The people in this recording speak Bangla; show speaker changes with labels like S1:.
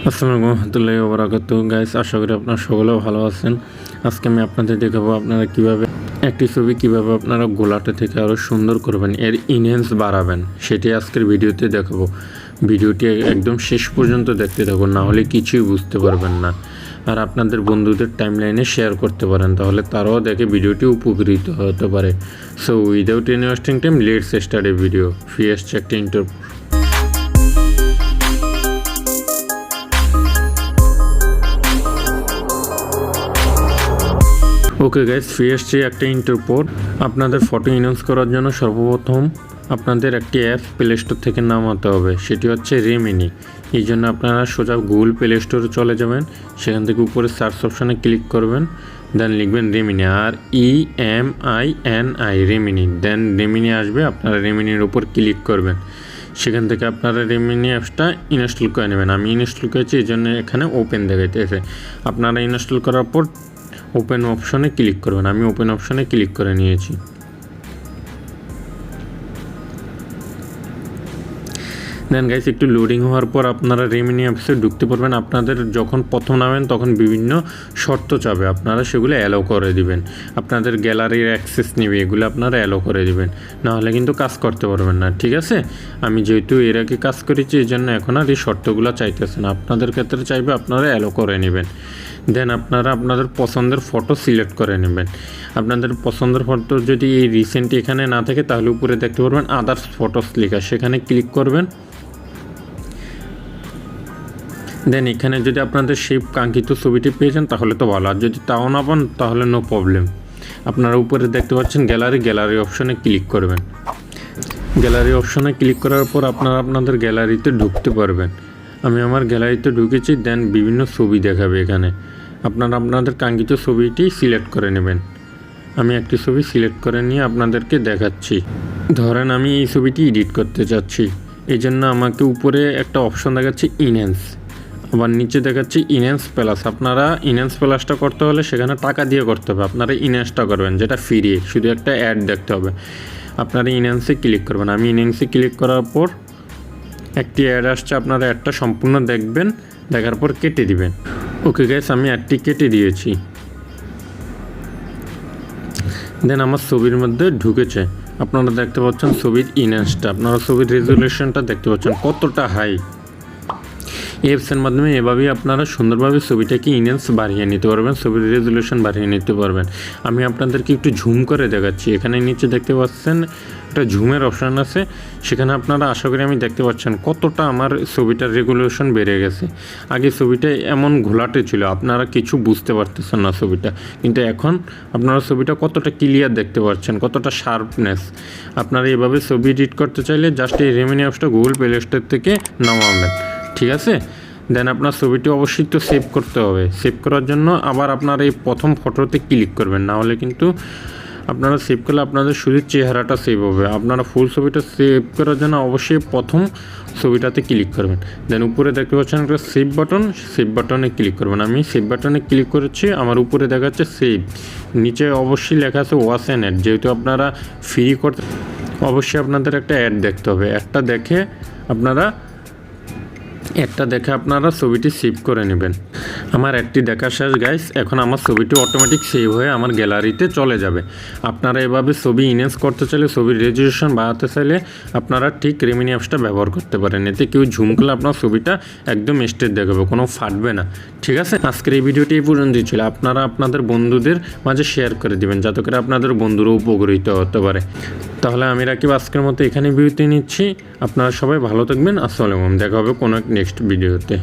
S1: আসসালামু আলাইকুম রহমতুল্লাহি ওয়া বারাকাতুহু গাইস, আশা করি আপনারা সকলেও ভালো আছেন। আজকে আমি আপনাদের দেখাবো আপনারা কিভাবে একটি ছবি কিভাবে আপনারা গোলাটা থেকে আরও সুন্দর করবেন, এর ইনহ্যান্স বাড়াবেন, সেটি আজকের ভিডিওতে দেখাবো। ভিডিওটি একদম শেষ পর্যন্ত দেখতে থাকুন, না হলে কিছুই বুঝতে পারবেন না। আর আপনাদের বন্ধুদের টাইমলাইনে শেয়ার করতে পারেন, তাহলে তারাও দেখে ভিডিওটি উপকৃত হতে পারে। So without any wasting time, let's start a video. ফিয়ার্স একটা ইন্টার ওকে গাইস, ফিরে এসছি একটা ইন্টার পর। আপনাদের ফটো ইনহ্যান্স করার জন্য সর্বপ্রথম আপনাদের একটি অ্যাপ প্লে স্টোর থেকে নামাতে হবে, সেটি হচ্ছে রেমিনি। এই জন্য আপনারা সোজা গুগল প্লে স্টোরে চলে যাবেন, সেখান থেকে উপরে সার্চ অপশানে ক্লিক করবেন, দেন লিখবেন রেমিনি, আর EMINI রেমিনি, দেন রেমিনি আসবে। আপনারা রেমিনির উপর ক্লিক করবেন, সেখান থেকে আপনারা রেমিনি অ্যাপসটা ইনস্টল করে নেবেন। আমি ইনস্টল করেছি, এই জন্য এখানে ওপেন দেখাইতেছে। আপনারা ইনস্টল করার পর ওপেন অপশনে ক্লিক করবেন। আমি ওপেন অপশনে ক্লিক করে নিয়েছি। দেন গাইস, একটু লোডিং হওয়ার পর আপনারা রেমিনি অ্যাপসে ঢুকতে পারবেন। আপনাদের যখন প্রথম নামেন তখন বিভিন্ন শর্ত চাবে, আপনারা সেগুলো অ্যালো করে দিবেন। আপনাদের গ্যালারির অ্যাক্সেস নেবে, এগুলো আপনারা অ্যালো করে দিবেন, নাহলে কিন্তু কাজ করতে পারবেন না। ঠিক আছে, আমি যেহেতু এর আগে কাজ করেছি এই জন্য এখন আর এই শর্তগুলো চাইতেছে না। আপনাদের ক্ষেত্রে চাইবে, আপনারা অ্যালো করে নেবেন। দেন আপনারা আপনাদের পছন্দের ফটো সিলেক্ট করে নেবেন। আপনাদের পছন্দের ফটো যদি এই রিসেন্ট এখানে না থাকে, তাহলে উপরে দেখতে পারবেন আদার্স ফটোস লেখা, সেখানে ক্লিক করবেন। দেন এখানে যদি আপনাদের সেই কাঙ্ক্ষিত ছবিটি পেয়েছেন তাহলে তো ভালো, আর যদি তাও না পান তাহলে নো প্রবলেম। আপনারা উপরে দেখতে পাচ্ছেন গ্যালারি অপশনে ক্লিক করবেন। গ্যালারি অপশনে ক্লিক করার পর আপনারা আপনাদের গ্যালারিতে ঢুকতে পারবেন। আমি আমার গ্যালারিতে ঢুকেছি। দেন বিভিন্ন ছবি দেখাবে এখানে, আপনারা আপনাদের কাঙ্ক্ষিত ছবিটি সিলেক্ট করে নেবেন। আমি একটি ছবি সিলেক্ট করে নিয়ে আপনাদেরকে দেখাচ্ছি। ধরেন আমি এই ছবিটি এডিট করতে চাচ্ছি, এই জন্য আমাকে উপরে একটা অপশন দেখাচ্ছে ইনহ্যান্স, আবার নিচে দেখাচ্ছি ইনহ্যান্স প্লাস। আপনারা ইনহ্যান্স প্লাসটা করতে হলে সেখানে টাকা দিয়ে করতে হবে, আপনারা ইনহ্যান্সটা করবেন যেটা ফ্রি, শুধু একটা অ্যাড দেখতে হবে। আপনারা ইনহ্যান্সে ক্লিক করবেন। আমি ইনহ্যান্সে ক্লিক করার পর একটি অ্যাড আসছে, আপনারা অ্যাডটা সম্পূর্ণ দেখবেন, দেখার পর কেটে দিবেন। ওকে গাইস, আমি অ্যাডটি কেটে দিয়েছি। দেন আমার ছবির মধ্যে ঢুকেছে, আপনারা দেখতে পাচ্ছেন ছবির ইনহ্যান্সটা, আপনারা ছবির রেজুলেশনটা দেখতে পাচ্ছেন কতটা হাই। অ্যাপসের মাধ্যমে এভাবেই আপনারা সুন্দরভাবে ছবিটাকে ইনহ্যান্স বাড়িয়ে নিতে পারবেন, ছবির রেজুলেশন বাড়িয়ে নিতে পারবেন। আমি আপনাদেরকে একটু ঝুম করে দেখাচ্ছি। এখানে নিচে দেখতে পাচ্ছেন একটা ঝুমের অপশান আছে, সেখানে আপনারা আশা করি আমি দেখতে পাচ্ছেন কতটা আমার ছবিটার রেজুলেশন বেড়ে গেছে। আগে ছবিটা এমন ঘোলাটে ছিল, আপনারা কিছু বুঝতে পারতেছেন না ছবিটা, কিন্তু এখন আপনারা ছবিটা কতটা ক্লিয়ার দেখতে পাচ্ছেন, কতটা শার্পনেস। আপনারা এভাবে ছবি এডিট করতে চাইলে জাস্ট এই রেমিনি অ্যাপসটা গুগল প্লে স্টোর থেকে নামাবেন। ঠিক আছে, দেন আপনার ছবিটি অবশ্যই তো সেভ করতে হবে। সেভ করার জন্য আবার আপনার এই প্রথম ফটোতে ক্লিক করবেন, না হলে কিন্তু আপনারা সেভ করলে আপনাদের শুধু চেহারাটা সেভ হবে। আপনারা ফুল ছবিটা সেভ করার জন্য অবশ্যই প্রথম ছবিটাতে ক্লিক করবেন। দেন উপরে দেখতে পাচ্ছেন একটা সেভ বাটন, সেভ বাটনে ক্লিক করবেন। আমি সেভ বাটনে ক্লিক করেছি, আমার উপরে দেখা যাচ্ছে সেভ, নিচে অবশ্যই লেখা আছে ওয়াচ অ্যান অ্যাড। যেহেতু আপনারা ফ্রি করতে অবশ্যই আপনাদের একটা অ্যাড দেখতে হবে। অ্যাডটা দেখে আপনারা ছবিটি সেভ করে নেবেন। আমার একটি দেখা শেষ গাইস, এখন আমার ছবিটি অটোমেটিক সেভ হয়ে আমার গ্যালারিতে চলে যাবে। আপনারা এভাবে ছবি ইনহ্যান্স করতে চাইলে, ছবির রেজুলেশন বাড়াতে চাইলে আপনারা ঠিক রেমিনি অ্যাপসটা ব্যবহার করতে পারেন। এতে কেউ ঝুম করলে আপনার ছবিটা একদম স্ট্রেট দেখাবে, কোনো ফাটবে না। ঠিক আছে, আজকের এই ভিডিওটি এই পর্যন্তই ছিল। আপনারা আপনাদের বন্ধুদের মাঝে শেয়ার করে দিবেন, যাতে করে আপনাদের বন্ধুরাও উপকৃত হতে পারে। তাহলে আমি রাকিব আজকের মতো এখানে বিরতি নিচ্ছি। আপনারা সবাই ভালো থাকবেন। আসসালামু আলাইকুম, দেখা হবে কোনো নেক্সট ভিডিওতে।